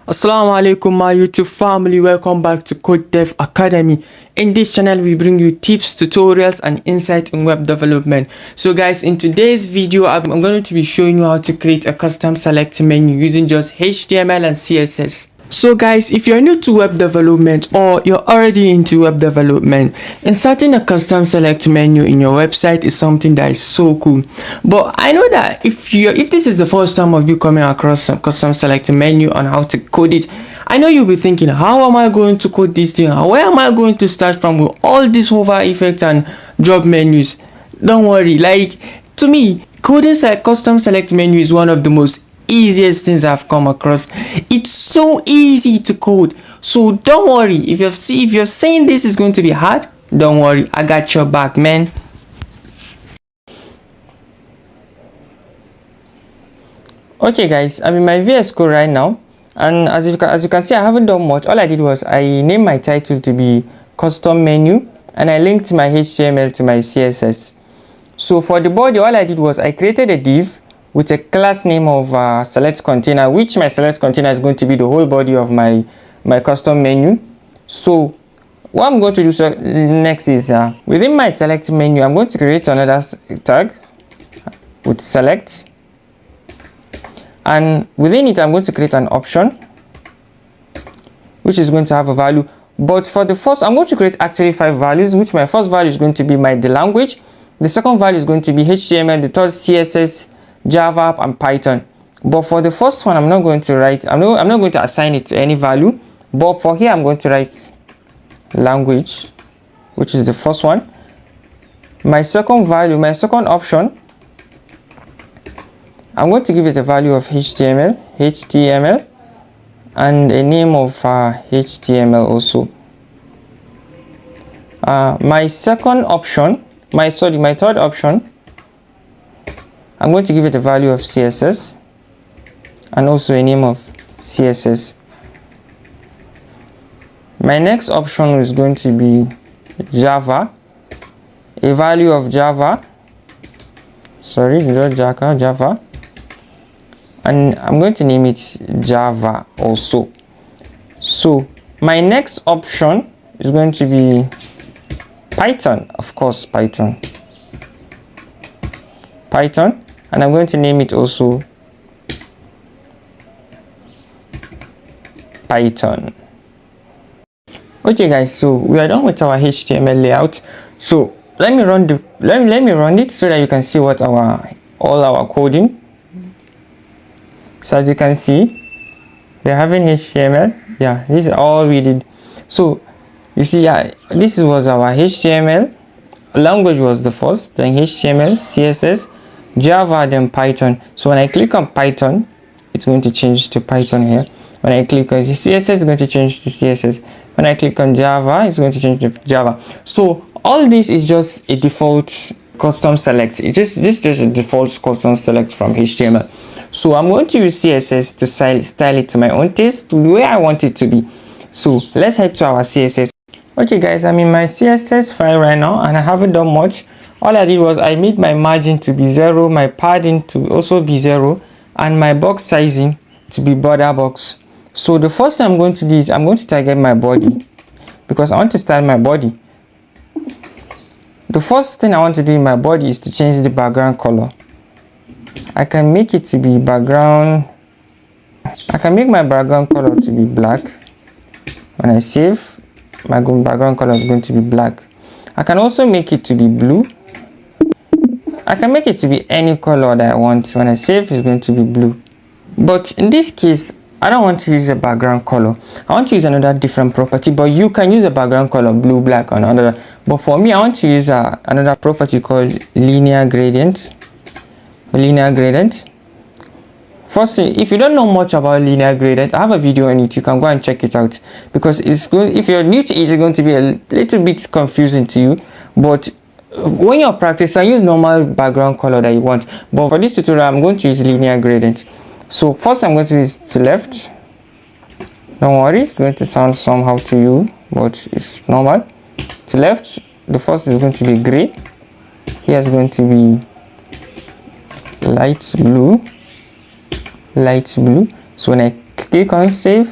Assalamu alaikum my YouTube family, welcome back to Code Dev Academy. In this channel we bring you tips, tutorials and insights in web development. So guys, in today's video I'm going to be showing you how to create a custom select menu using just HTML and CSS. So guys, if you're new to web development or you're already into web development, inserting a custom select menu in your website is something that is so cool. But I know that if this is the first time of you coming across some custom select menu on how to code it, I know you'll be thinking, how am I going to code this thing? Where am I going to start from with all these hover effects and drop menus? Don't worry, to me, coding a custom select menu is one of the most easiest things I've come across. It's so easy to code, so don't worry. If you're saying this is going to be hard, don't worry, I got your back, man. Okay guys, I'm in my VS Code right now, and as you can see, I haven't done much. All I did was I named my title to be custom menu and I linked my HTML to my CSS. So for the body, all I did was I created a div with a class name of select container, which my select container is going to be the whole body of my custom menu. So what I'm going to do next is within my select menu, I'm going to create another tag with select, and within it I'm going to create an option which is going to have a value. But for the first, I'm going to create actually 5 values, which my first value is going to be the language, the second value is going to be HTML, the third CSS, Java and Python. But for the first one, I'm not going to write, I'm not going to assign it to any value, but for here I'm going to write language, which is the first one. My second value, my second option, I'm going to give it a value of HTML and a name of HTML also. My second option, my third option, I'm going to give it a value of CSS and also a name of CSS. My next option is going to be Java, a value of Java, Java, and I'm going to name it Java also. So my next option is going to be Python, of course, Python, and I'm going to name it also Python. Okay guys, so we are done with our HTML layout. So let me run it so that you can see what all our coding. So as you can see, we're having HTML. Yeah, this is all we did. So you see, this was our HTML. Language was the first, then HTML, CSS, Java, then Python. So when I click on Python, it's going to change to Python here. When I click on CSS, it's going to change to CSS. When I click on Java, it's going to change to Java. So all this is just a default custom select. This is just a default custom select from HTML. So I'm going to use CSS to style it to my own taste, to the way I want it to be. So let's head to our CSS. Okay guys, I'm in my CSS file right now and I haven't done much. All I did was I made my margin to be 0, my padding to also be 0, and my box sizing to be border box. So the first thing I'm going to do is I'm going to target my body because I want to style my body. The first thing I want to do in my body is to change the background color. I can make it to be background. I can make my background color to be black. When I save, my background color is going to be black. I can also make it to be blue. I can make it to be any color that I want. When I save, it's going to be blue. But in this case, I don't want to use a background color. I want to use another different property, but you can use a background color, blue, black, or another. But for me, I want to use another property called linear gradient. First, if you don't know much about linear gradient, I have a video on it. You can go and check it out because it's good. If you're new to it, it's going to be a little bit confusing to you. But when you're practicing, use normal background color that you want. But for this tutorial, I'm going to use linear gradient. So first, I'm going to use to left. Don't worry, it's going to sound somehow to you, but it's normal. To left, the first is going to be gray. Here is going to be light blue. So when I click on save,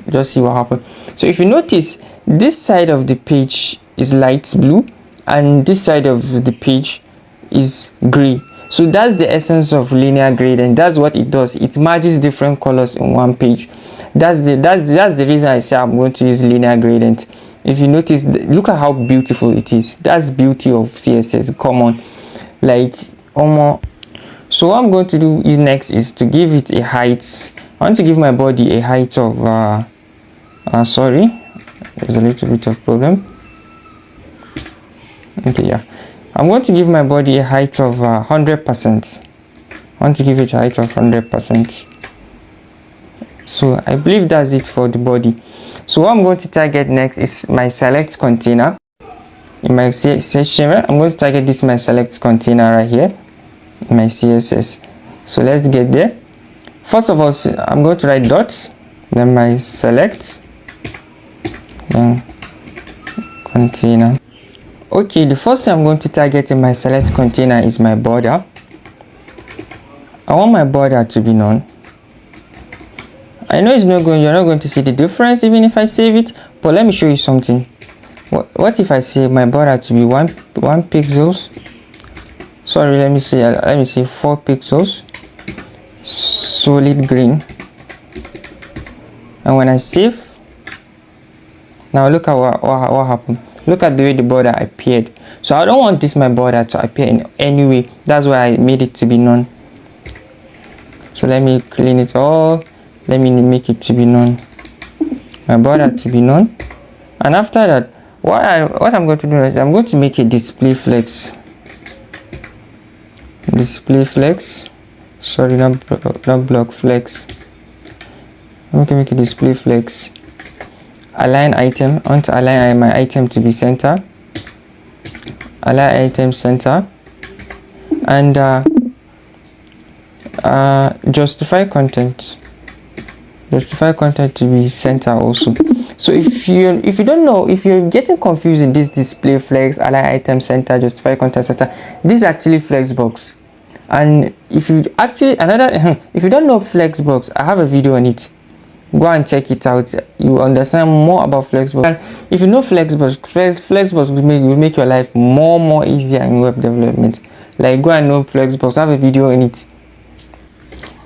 just see what happens. So if you notice, this side of the page is light blue and this side of the page is gray. So that's the essence of linear gradient. That's what it does. It merges different colors in one page. That's the reason I say I'm going to use linear gradient. If you notice, look at how beautiful it is. That's beauty of CSS. Come on, like almost. So what I'm going to do next is to give it a height. I want to give my body a height of sorry, there's a little bit of problem. Okay, yeah, I'm going to give my body a height of 100%. I want to give it a height of 100%. So I believe that's it for the body. So what I'm going to target next is my select container. In my HTML, I'm going to target this my select container right here in my CSS. So let's get there. First of all, I'm going to write dot, then my select, then container. Okay, the first thing I'm going to target in my select container is my border. I want my border to be none. I know you're not going to see the difference even if I save it, but let me show you something. What if I save my border to be one pixels? Sorry, let me say 4 pixels, solid green. And when I save, now look at what happened. Look at the way the border appeared. So I don't want my border to appear in any way. That's why I made it to be none. So let me clean it all. Let me make it to be none. My border to be none. And after that, what I'm going to do is I'm going to make a display flex. Display flex. Sorry, not block flex. I'm going to make a display flex. Align item. I want to align my item to be center. Align item center. And justify content. Justify content to be center also. So if you don't know, if you're getting confused in this display flex, align item center, justify content center, this is actually flexbox. And if you don't know flexbox, I have a video on it. Go and check it out. You understand more about flexbox. And if you know flexbox will make your life more easier in web development. Like, go and know flexbox. I have a video on it.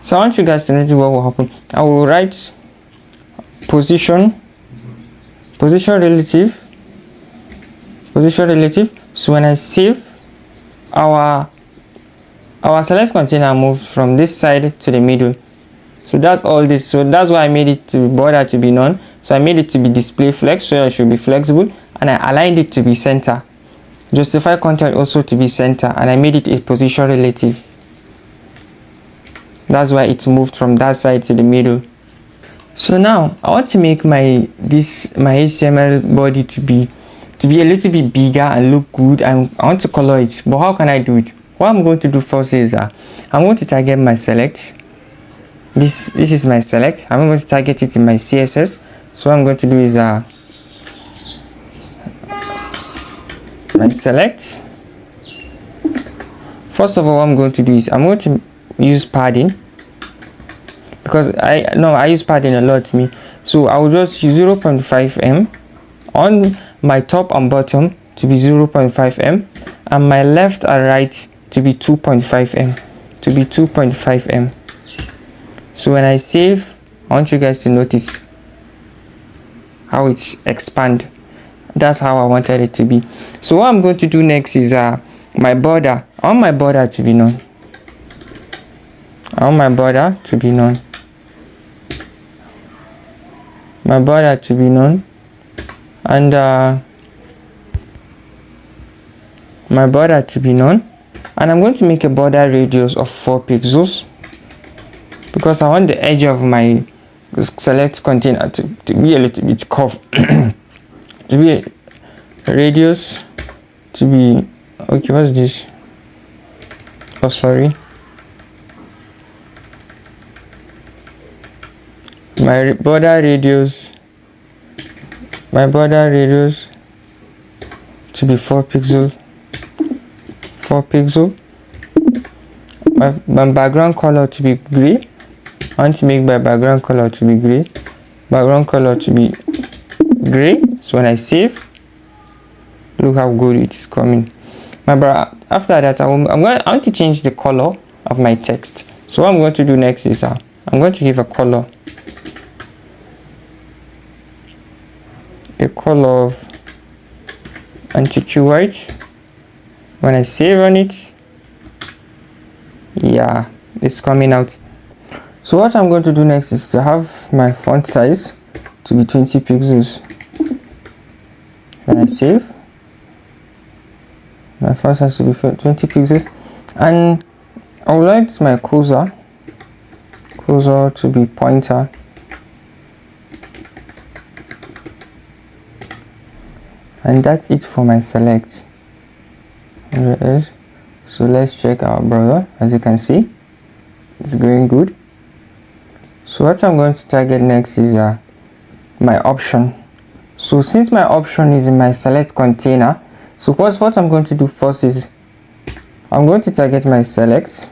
So I want you guys to notice what will happen. I will write position relative. So when I save, our select container moves from this side to the middle. So that's all this. So that's why I made it to border to be none. So I made it to be display flex, so it should be flexible, and I aligned it to be center. Justify content also to be center, and I made it a position relative. That's why it moved from that side to the middle. So now I want to make my HTML body to be a little bit bigger and look good. I want to color it, but how can I do it? What I'm going to do first is I'm going to target my select. This is my select. I'm going to target it in my CSS. So what I'm going to do is my select. First of all, what I'm going to do is I'm going to use padding, because I use padding a lot to me. So I will just use 0.5 m on my top and bottom to be 0.5 m, and my left and right to be 2.5 m. So when I save, I want you guys to notice how it's expand. That's how I wanted it to be. So what I'm going to do next is my border. I want my border to be none. My border to be none. And my border to be none. And I'm going to make a border radius of 4 pixels, because I want the edge of my select container to be a little bit curved. To be a radius to be okay. What's this? Oh, sorry. My border radius to be 4 pixels. My background color to be gray. I want to make my background color to be gray, background color to be gray. So when I save, look how good it is coming. After that, I want to change the color of my text. So what I'm going to do next is I'm going to give a color of antique white. When I save on it, yeah, it's coming out. So what I'm going to do next is to have my font size to be 20 pixels. When I save, my font size to be 20 pixels, and I would like my cursor to be pointer. And that's it for my select. So let's check our browser. As you can see, it's going good. So what I'm going to target next is my option. So since my option is in my select container, so what I'm going to do first is I'm going to target my select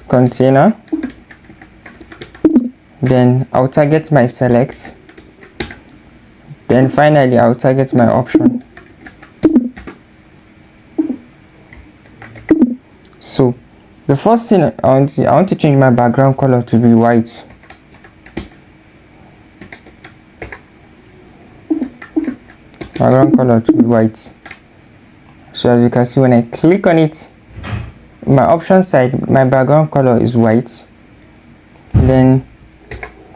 container, then I'll target my select, then finally I'll target my option. So the first thing I want to change my background color to be white. Background color to be white. So as you can see, when I click on it, my option side, my background color is white. Then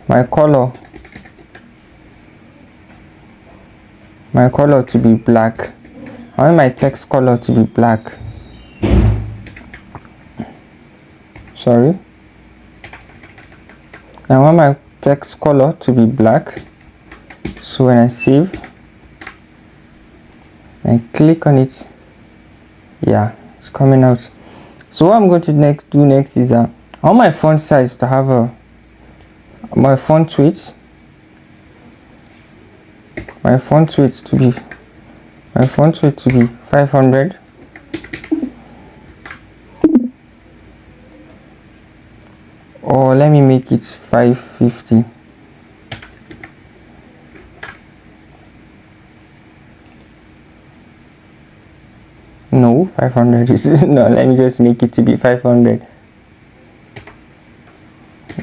my color to be black. I want my text color to be black. Sorry. I want my text color to be black. So when I save, I click on it, yeah, it's coming out. So what I'm going to do next is I want my font size to have my font weight to be 500. Or let me make it 550. No, 500 is no, let me just make it to be 500.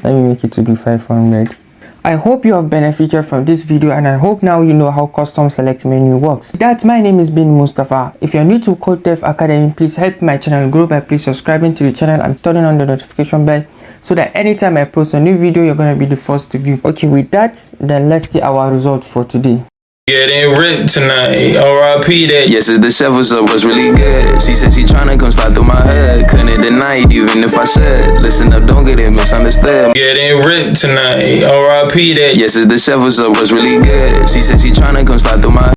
Let me make it to be 500. I hope you have benefited from this video, and I hope now you know how custom select menu works. With that, my name is Bin Mustafa. If you're new to CodeDev Academy, please help my channel grow by please subscribing to the channel and turning on the notification bell so that anytime I post a new video, you're gonna be the first to view. Okay, with that, then let's see our results for today. Getting ripped tonight, R.I.P. that. Yes, it's the chef, what's up, what's really good. She said she tryna come slide through my head. Couldn't deny it, even if I said. Listen up, don't get it misunderstood. Getting ripped tonight, R.I.P. that. Yes, it's the chef, what's up, what's really good. She said she tryna come slide through my